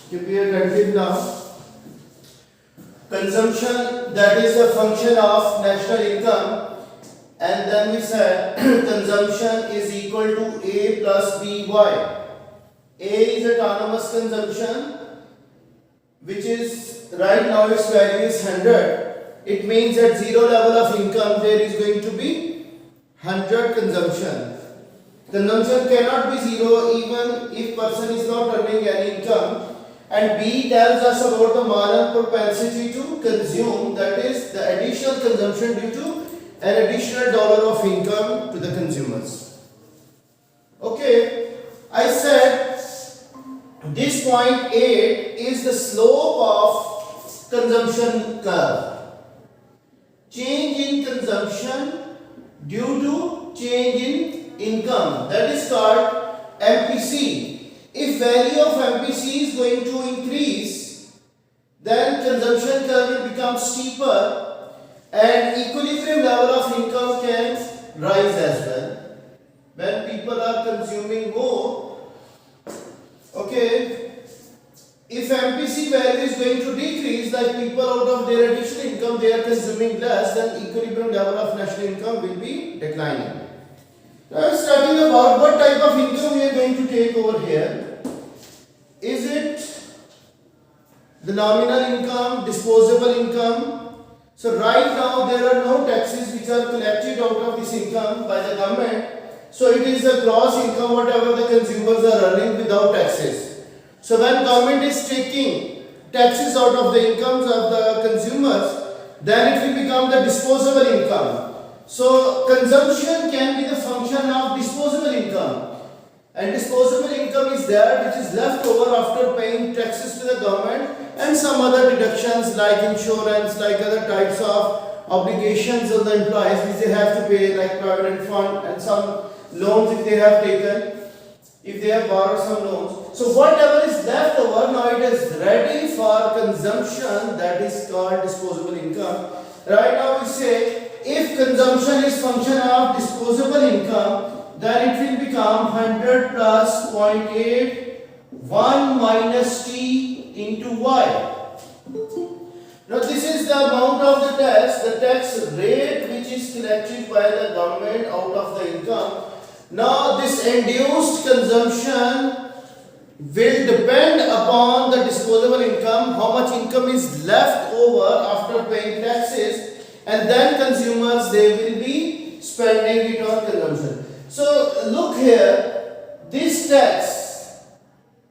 Keep your attentive now. Consumption, that is a function of national income, and then we said consumption is equal to A plus BY. A is autonomous consumption, which is right now its value is 100. It means at zero level of income there is going to be 100 consumption. Consumption cannot be zero even if person is not earning any income. And B tells us about the moral propensity to consume, that is the additional consumption due to an additional dollar of income to the consumers. Okay, I said this point 8 is the slope of consumption curve. Change in consumption due to change in income, that is called MPC. If value of MPC is going to increase, then consumption curve will become steeper and equilibrium level of income can rise as well. When people are consuming more, okay, if MPC value is going to decrease, like people out of their additional income they are consuming less, then equilibrium level of national income will be declining. Now I am talking about what type of income we are going to take over here. Is it the nominal income, disposable income? So right now there are no taxes which are collected out of this income by the government. So it is the gross income whatever the consumers are earning without taxes. So when government is taking taxes out of the incomes of the consumers, then it will become the disposable income. So consumption can be the function of disposable income. And disposable income is that which is left over after paying taxes to the government and some other deductions like insurance, like other types of obligations on the employees which they have to pay, like provident fund and some loans if they have taken, if they have borrowed some loans. So whatever is left over, now it is ready for consumption, that is called disposable income. Right now we say if consumption is function of disposable income, then it will become 100 plus 0.8 1 minus t into y. Now this is the amount of the tax rate which is collected by the government out of the income. Now this induced consumption will depend upon the disposable income, how much income is left over after paying taxes, and then consumers they will be spending it on consumption. So look here, this tax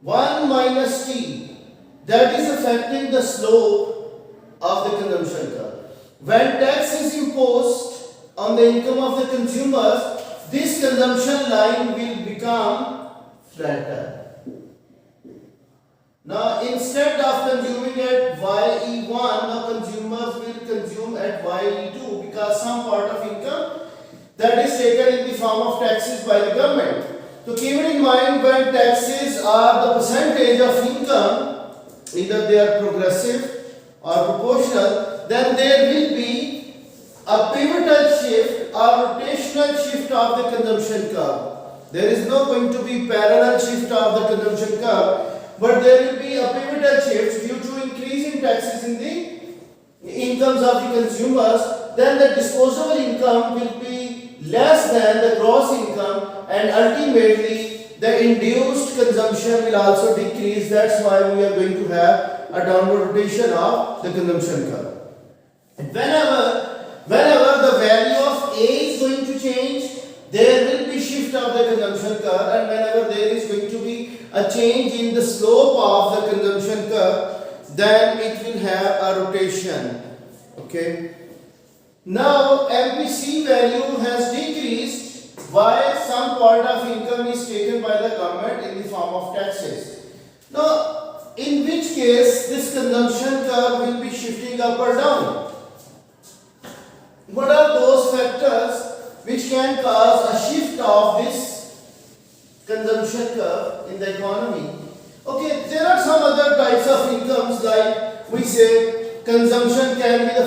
1 minus t, that is affecting the slope of the consumption curve. When tax is imposed on the income of the consumers, this consumption line will become flatter. Now instead of consuming at YE1, now consumers will consume at YE2 because some part of income that is taken in the form of taxes by the government. So keep it in mind, when taxes are the percentage of income, either they are progressive or proportional, then there will be a pivotal shift or rotational shift of the consumption curve. There is not going to be parallel shift of the consumption curve, but there will be a pivotal shift due to increase in taxes in the incomes of the consumers. Then the disposable income will be less than the gross income, and ultimately the induced consumption will also decrease. That's why we are going to have a downward rotation of the consumption curve. And whenever the value of A is going to change, there will be shift of the consumption curve, and whenever there is going to be a change in the slope of the consumption curve, then it will have a rotation. Okay. Now MPC value has decreased while some part of income is taken by the government in the form of taxes. Now in which case this consumption curve will be shifting up or down? What are those factors which can cause a shift of this consumption curve in the economy? Okay, there are some other types of incomes, like we say consumption can be the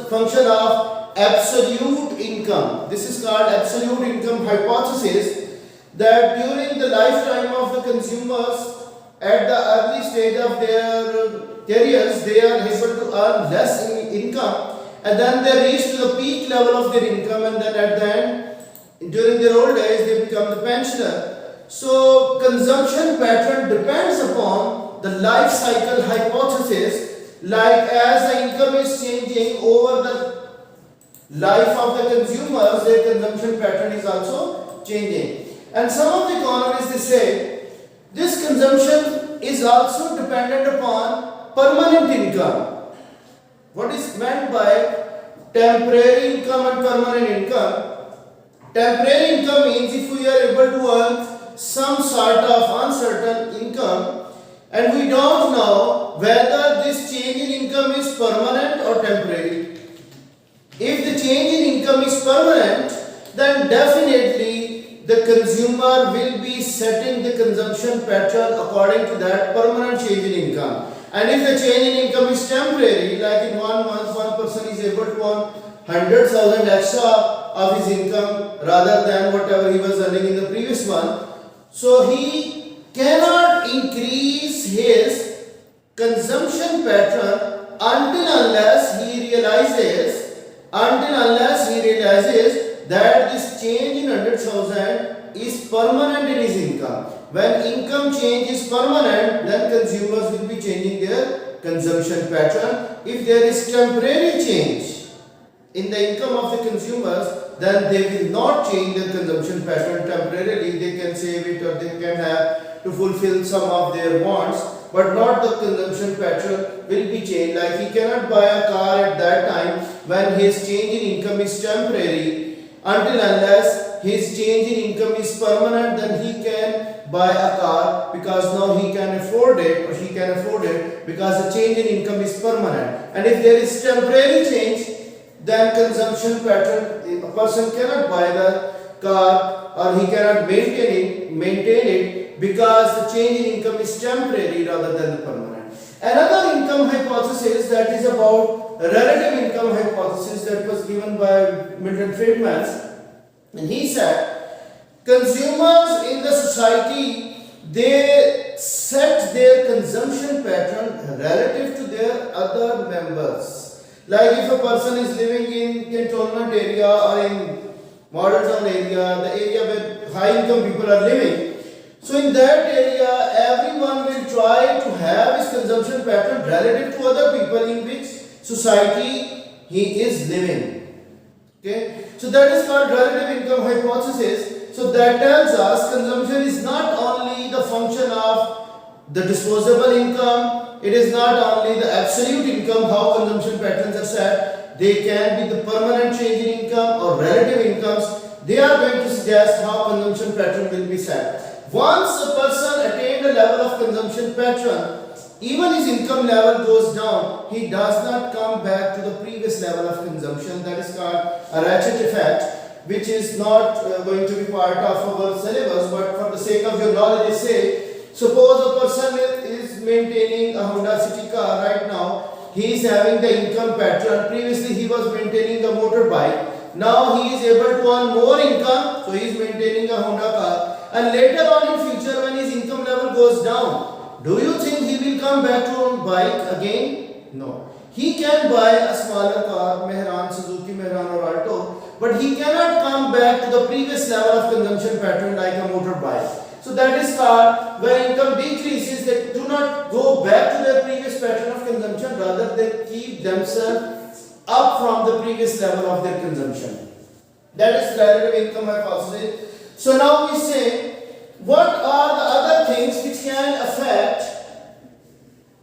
function of absolute income. This is called absolute income hypothesis, that during the lifetime of the consumers at the early stage of their careers, they are able to earn less income, and then they reach to the peak level of their income, and then at the end, during their old age, they become the pensioner. So, consumption pattern depends upon the life cycle hypothesis, like as the income is changing over the life of the consumers, their consumption pattern is also changing. And some of the economists, they say this consumption is also dependent upon permanent income. What is meant by temporary income and permanent income? Temporary income means if we are able to earn some sort of uncertain income and we don't know whether this change in income is permanent or temporary. If the change in income is permanent, then definitely the consumer will be setting the consumption pattern according to that permanent change in income. And if the change in income is temporary, like in 1 month one person is able to earn 100,000 extra of his income rather than whatever he was earning in the previous one, so he cannot increase his consumption pattern until unless he realizes that this change in 100,000 is permanent in his income. When income change is permanent, then consumers will be changing their consumption pattern. If there is temporary change in the income of the consumers, then they will not change their consumption pattern temporarily. They can save it or they can have to fulfill some of their wants, but not the consumption pattern will be changed. Like he cannot buy a car at that time when his change in income is temporary, until unless his change in income is permanent, then he can buy a car because now he can afford it or she can afford it because the change in income is permanent. And if there is temporary change, then consumption pattern, a person cannot buy the car or he cannot maintain it because the change in income is temporary rather than permanent. Another income hypothesis, that is about relative income hypothesis, that was given by Milton Friedman, and he said consumers in the society, they set their consumption pattern relative to their other members. Like if a person is living in cantonment area or in model town area, the area where high income people are living, so in that area everyone will try to have his consumption pattern relative to other people in which society he is living. Okay, so that is called relative income hypothesis. So that tells us consumption is not only the function of the disposable income, it is not only the absolute income, how consumption patterns are set, they can be the permanent change in income or relative incomes. They are going to suggest how consumption pattern will be set. Once a person attained a level of consumption pattern, even his income level goes down, he does not come back to the previous level of consumption. That is called a ratchet effect, which is not going to be part of our syllabus, but for the sake of your knowledge, I say, suppose a person is maintaining a Honda City car right now, he is having the income pattern. Previously he was maintaining a motorbike. Now he is able to earn more income, so he is maintaining a Honda car. And later on in future, when his income level goes down, do you think he will come back to a bike again? No. He can buy a smaller car, Mehran, Suzuki Mehran or Alto, but he cannot come back to the previous level of consumption pattern like a motorbike. So that is called, when income decreases, they do not go back to their previous pattern of consumption, rather they keep themselves up from the previous level of their consumption. That is relative income hypothesis. So now we say, what are the other things which can affect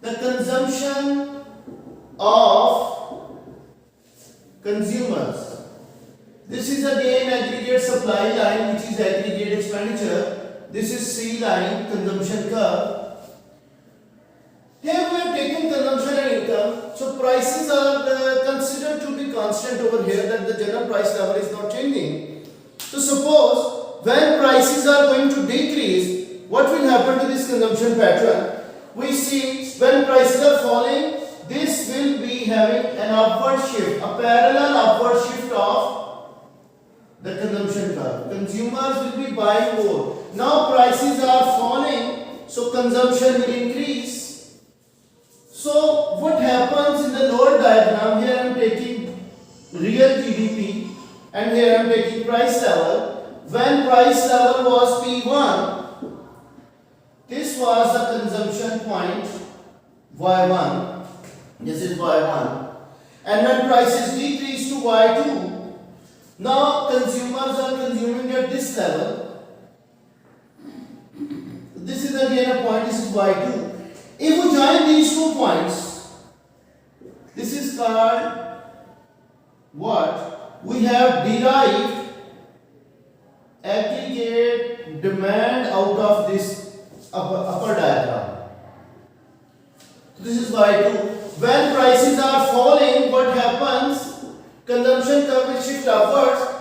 the consumption of consumers? This is again aggregate supply line, which is aggregate expenditure. This is C line, consumption curve. Here we are taking consumption and income. So prices are considered to be constant over here, that the general price level is not changing. So suppose when prices are going to decrease, what will happen to this consumption pattern? We see when prices are falling, this will be having an upward shift, a parallel upward shift of the consumption curve. Consumers will be buying more. Now prices are falling, so consumption will increase. So what happens in the lower diagram? Here I am taking real GDP and here I am taking price level. When price level was P1, this was the consumption point Y1. This is Y1. And when prices decrease to Y2, now consumers are consuming at this level. This is again a point, this is Y2. If we join these 2 points, this is called what? We have derived aggregate demand out of this upper diagram. This is Y2. When prices are falling, what happens? Consumption curve will shift upwards.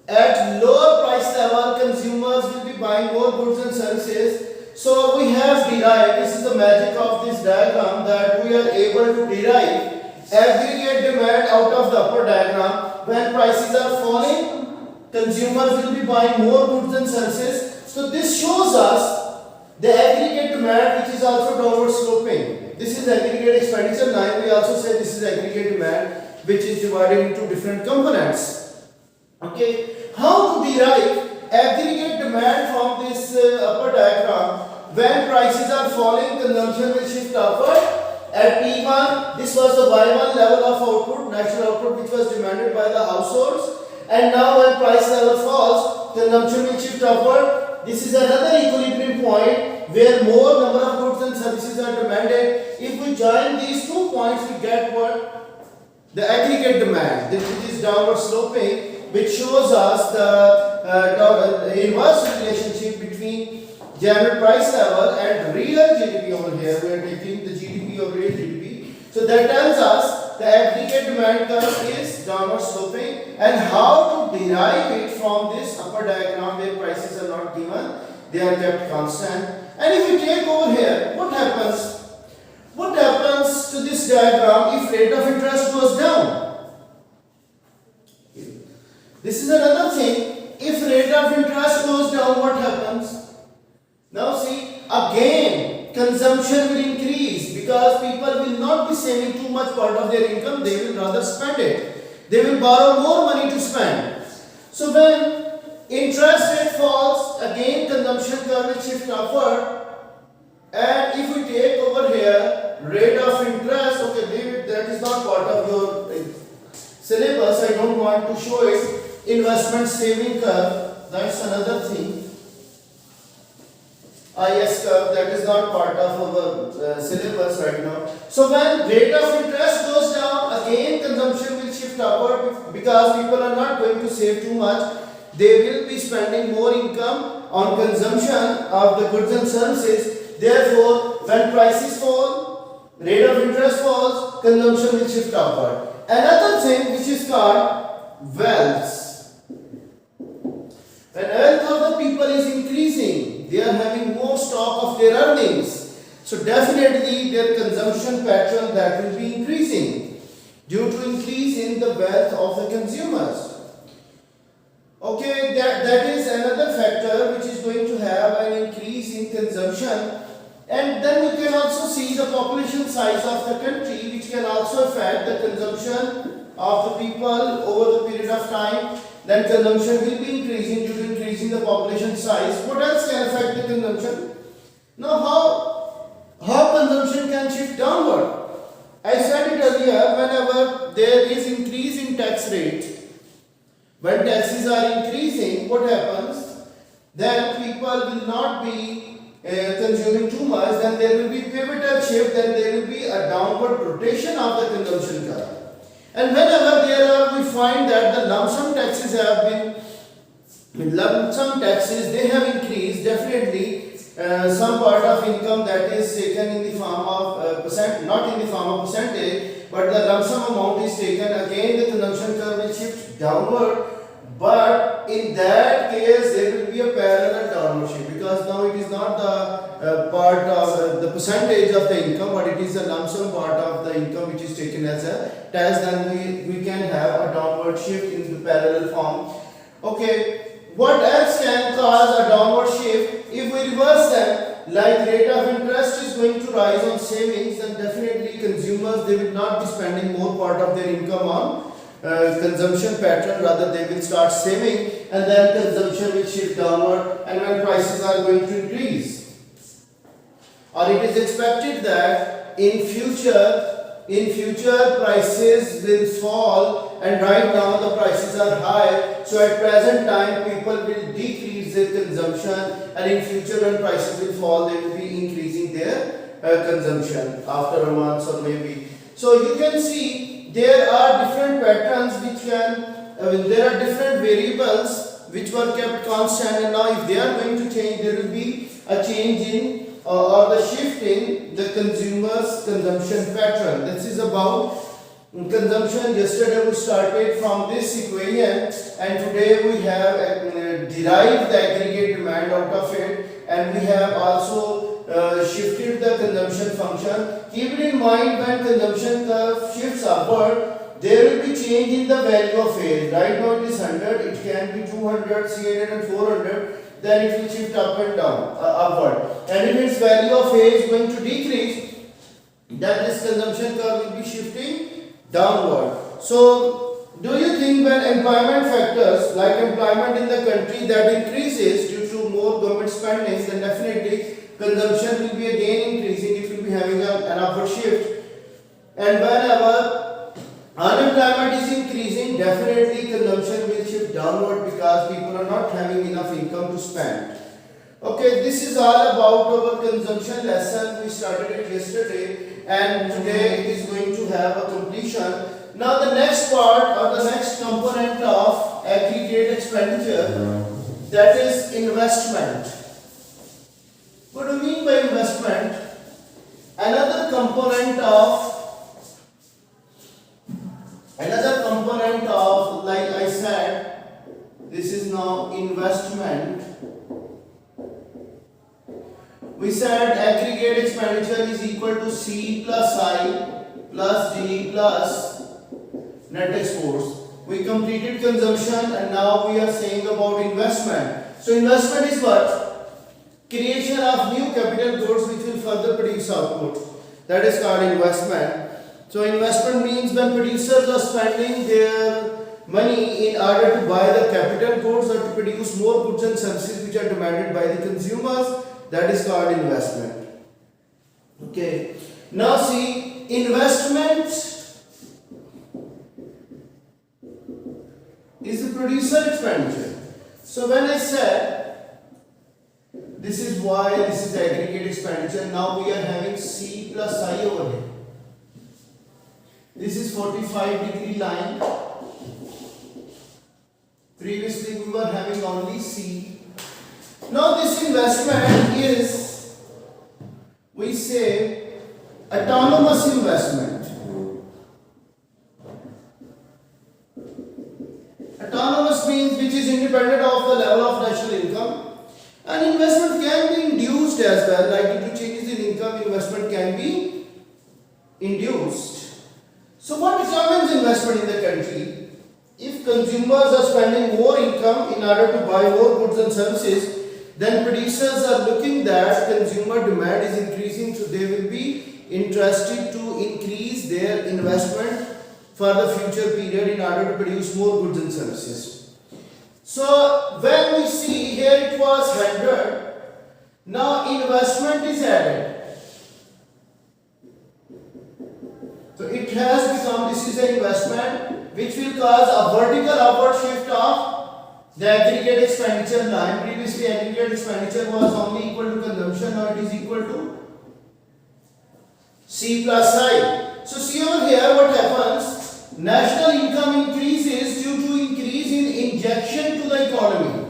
At lower price level, consumers will be buying more goods and services. So we have derived, this is the magic of this diagram, that we are able to derive aggregate demand out of the upper diagram. When prices are falling, consumers will be buying more goods and services. So this shows us the aggregate demand, which is also downward sloping. This is aggregate expenditure. Now we also say this is aggregate demand, which is divided into different components. Okay, how to derive aggregate demand from this upper diagram? When prices are falling, consumption will shift upward. At P1, this was the Y1 level of output, national output, which was demanded by the households. And now when price level falls, consumption will shift upward. This is another equilibrium point where more number of goods and services are demanded. If we join these 2 points, we get what? The aggregate demand, which is downward sloping, which shows us the inverse relationship between general price level and real GDP over here. We are taking the GDP of real GDP. So that tells us the aggregate demand curve is downward sloping, and how to derive it from this upper diagram where prices are not given, they are kept constant. And if we take over here, what happens? What happens to this diagram if rate of interest goes down? This is another thing. If rate of interest goes down, what happens? Now see, again consumption will increase because people will not be saving too much part of their income, they will rather spend it. They will borrow more money to spend. So when interest rate falls, again consumption curve will shift upward. And if we take over here rate of interest, okay, David, that is not part of your syllabus, I don't want to show it. Investment saving curve, that's another thing. IS curve, that is not part of our syllabus right now. So when rate of interest goes down, again consumption will shift upward because people are not going to save too much. They will be spending more income on consumption of the goods and services. Therefore, when prices fall, rate of interest falls, consumption will shift upward. Another thing which is called wealth. When wealth of the people is increasing, they are having more stock of their earnings. So definitely their consumption pattern that will be increasing due to increase in the wealth of the consumers. Okay, that is another factor which is going to have an increase in consumption. And then we can also see the population size of the country, which can also affect the consumption of the people over the period of time. Then consumption will be increasing due to increasing the population size. What else can affect the consumption? Now how consumption can shift downward? I said it earlier, whenever there is increase in tax rate, when taxes are increasing, what happens? Then people will not be consuming too much, then there will be pivotal shift, then there will be a downward rotation of the consumption curve. And whenever we find that the lump sum taxes they have increased, definitely some part of income that is taken in the form of percent, not in the form of percentage, but the lump sum amount is taken, again the consumption curve will shift downward. But in that case, there will be a parallel downward shift because now it is not the part of the percentage of the income, but it is the lump sum part of the income which is taken as a tax. Then we can have a downward shift in the parallel form. Okay, what else can cause a downward shift? If we reverse them, like rate of interest is going to rise on savings, then definitely consumers, they will not be spending more part of their income on consumption pattern, rather they will start saving, and then consumption will shift downward, and when prices are going to increase, or it is expected that in future prices will fall, and right now the prices are high, so at present time people will decrease their consumption, and in future when prices will fall they will be increasing their consumption after a month or maybe. So you can see there are different patterns which can there are different variables which were kept constant, and now if they are going to change, there will be a change in or the shift in the consumer's consumption pattern. This is about consumption. Yesterday we started from this equation, and today we have derived the aggregate demand out of it, and we have also shifted the consumption function. Keep it in mind, when consumption curve shifts upward, there will be change in the value of age. Right now it is 100, it can be 200, 300 and 400. Then it will shift up and down, upward. And if its value of A is going to decrease, then this consumption curve will be shifting downward. So, do you think when employment factors like employment in the country that increases due to more government spending, then definitely consumption will be again increasing, it will be having an upward shift. And whenever unemployment is increasing, definitely consumption will shift downward because people are not having enough income to spend. Okay, this is all about our consumption lesson. We started it yesterday, and today it is going to have a completion. Now the next part or the next component of aggregate expenditure, that is investment. What do you mean by investment? Another component of, like I said, this is now investment. We said aggregate expenditure is equal to C plus I plus D plus net exports. We completed consumption, and now we are saying about investment. So investment is what? Creation of new capital goods which will further produce output. That is called investment. So investment means when producers are spending their money in order to buy the capital goods or to produce more goods and services which are demanded by the consumers, that is called investment. Okay. Now see, investment is the producer expenditure. So when I said this is Y, this is aggregate expenditure, now we are having C plus I over here. This is 45-degree line. Previously we were having only C. Now this investment is, we say, autonomous investment. Autonomous means which is independent of the level of national income. And investment can be induced as well, like due to changes in income, investment can be induced. So what determines investment in the country? If consumers are spending more income in order to buy more goods and services, then producers are looking that consumer demand is increasing, so they will be interested to increase their investment for the future period in order to produce more goods and services. So when we see here it was 100, now investment is added. So it has become, this is an investment which will cause a vertical upward shift of the aggregate expenditure line. Previously aggregate expenditure was only equal to consumption, now it is equal to C plus I. So see over here what happens, national income increases due to increase in injection to the economy.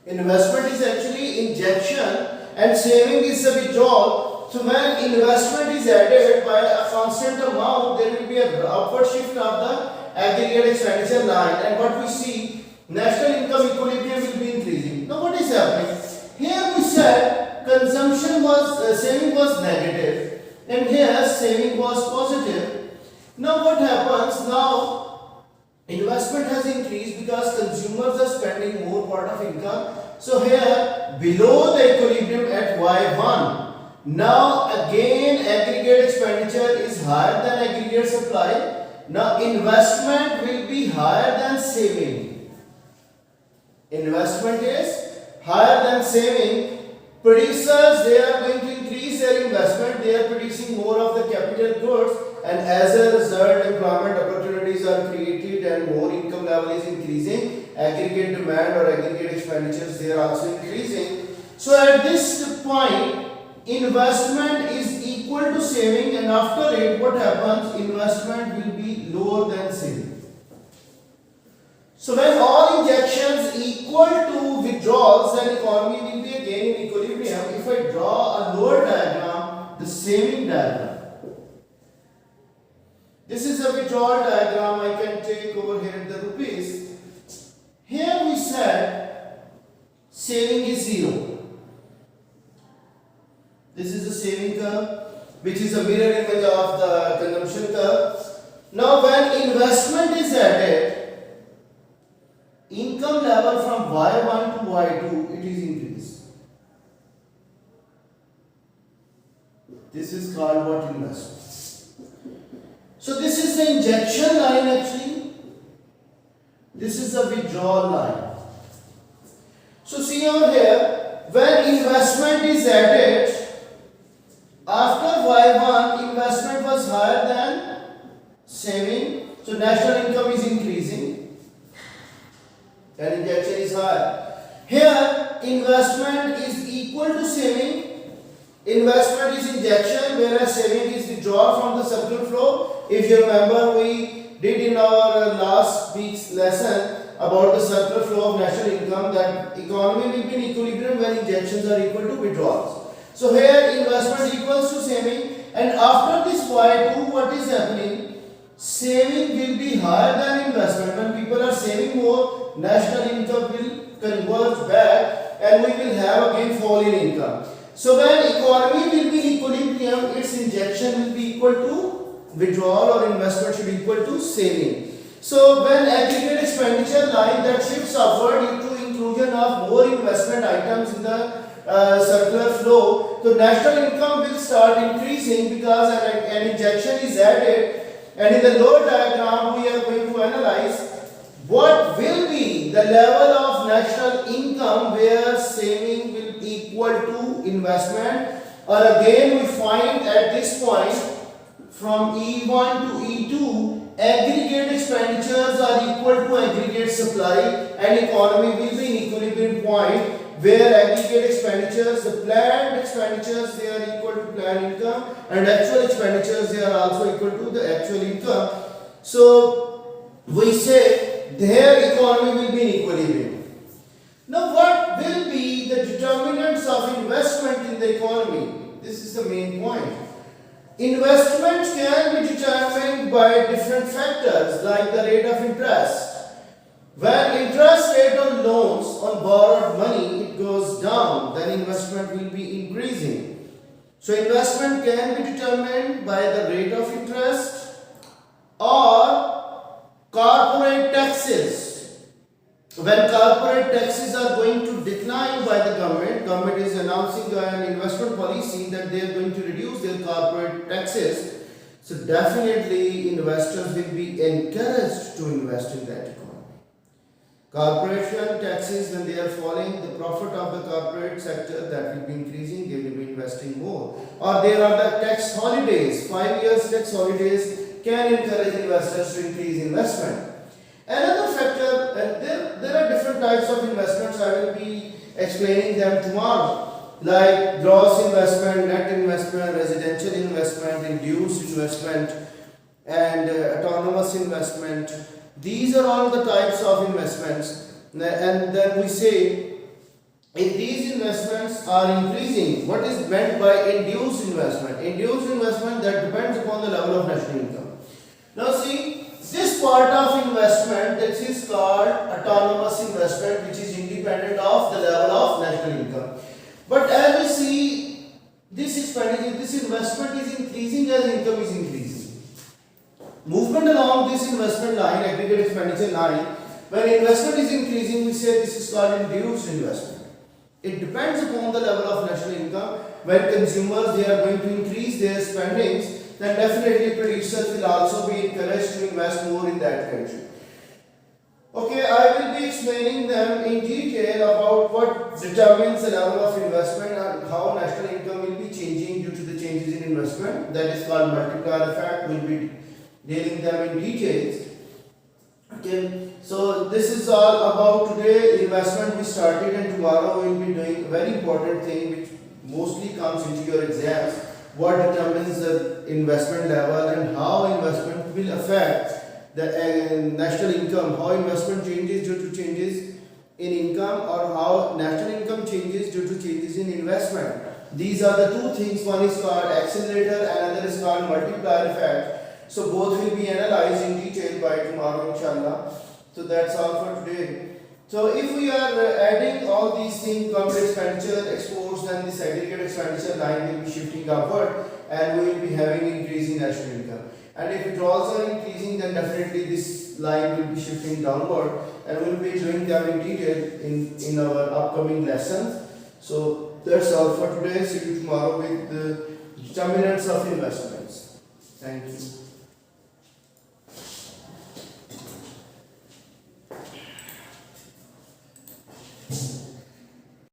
Investment is actually injection and saving is a withdrawal. So when investment is added by a constant amount, there will be a upward shift of the aggregate expenditure line, and what we see, national income equilibrium will be increasing. Now what is happening? Here we said consumption was, saving was negative, and here saving was positive. Now what happens? Now Investment has increased because consumers are spending more part of income. So here below the equilibrium at Y1, now again aggregate expenditure is higher than aggregate supply. Now investment will be higher than saving. Investment is higher than saving. Producers, they are going to increase their investment. They are producing more of the capital goods, and as a result employment opportunities are created and more income level is increasing. Aggregate demand or aggregate expenditures, they are also increasing. So at this point investment is equal to saving, and after it what happens, investment will be lower than saving. So when all injections equal to withdrawals, then economy will be again in equilibrium. If I draw a lower diagram, the saving diagram, this is a withdrawal diagram. I can take over here the rupees. Here we said saving is 0. This is the saving curve, which is a mirror image of the consumption curve. Now when investment is added, income level from Y1 to Y2, it is increased. This is called what? Investment. So this is the injection line actually. This is the withdrawal line. So see over here, when investment is added, after Y1, investment was higher than saving. So national income is increasing and injection is higher. Here investment is equal to saving. Investment is injection, whereas saving is withdrawal from the circular flow. If you remember, we did in our last week's lesson about the circular flow of national income, that economy will be in equilibrium when injections are equal to withdrawals. So here investment equals to saving, and after this Y2, what is happening? Saving will be higher than investment. When people are saving more, national income will converge back and we will have again fall in income. So when economy will be in equilibrium, its injection will be equal to withdrawal, or investment should be equal to saving. So when aggregate expenditure line that shifts upward due to inclusion of more investment items in the circular flow, so national income will start increasing because an injection is added. And in the lower diagram we are going to analyze what will be the level of national income where saving will equal to investment, or again we find at this point from E1 to E2 aggregate expenditures are equal to aggregate supply, and economy will be in equilibrium point where aggregate expenditures, the planned expenditures, they are equal to planned income, and actual expenditures, they are also equal to the actual income. So we say their economy will be in equilibrium. Now what will be the determinants of investment in the economy? This is the main point. Investment can be determined by different factors like the rate of interest. When interest rate on loans on borrowed money it goes down, then investment will be increasing. So investment can be determined by the rate of interest or corporate taxes. When corporate taxes are going to decline by the government is announcing an investment policy that they are going to reduce their corporate taxes. So definitely investors will be encouraged to invest in that economy. Corporation taxes, when they are falling, the profit of the corporate sector that will be increasing, they will be investing more. Or there are the tax holidays, 5 years tax holidays can encourage investors to increase investment. Another factor, there are different types of investments, I will be explaining them tomorrow, like gross investment, net investment, residential investment, induced investment, and autonomous investment. These are all the types of investments, and then we say if these investments are increasing, what is meant by induced investment? Induced investment that depends upon the level of national income. Now see, this part of investment, this is called autonomous investment, which is independent of the level of national income. But as we see, this expenditure, this investment is increasing as income is increasing. Movement along this investment line, aggregate expenditure line, when investment is increasing, we say this is called induced investment. It depends upon the level of national income. When consumers they are going to increase their spendings, then definitely producers will also be encouraged to invest more in that country. Okay, I will be explaining them in detail about what determines the level of investment and how national income will be changing due to the changes in investment. That is called multiplier effect. We'll be dealing them in details. Okay, so this is all about today investment we started, and tomorrow we will be doing a very important thing which mostly comes into your exams. What determines the investment level and how investment will affect the national income, how investment changes due to changes in income, or how national income changes due to changes in investment. These are the two things. One is called accelerator, another is called multiplier effect. So both will be analyzed in detail by tomorrow, inshallah. So that's all for today. So if we are adding all these things, corporate expenditure, exports, then this aggregate expenditure line will be shifting upward, and we will be having increasing national income. And if withdrawals are increasing, then definitely this line will be shifting downward, and we will be doing them in detail in our upcoming lessons. So that's all for today. See you tomorrow with the determinants of investments. Thank you.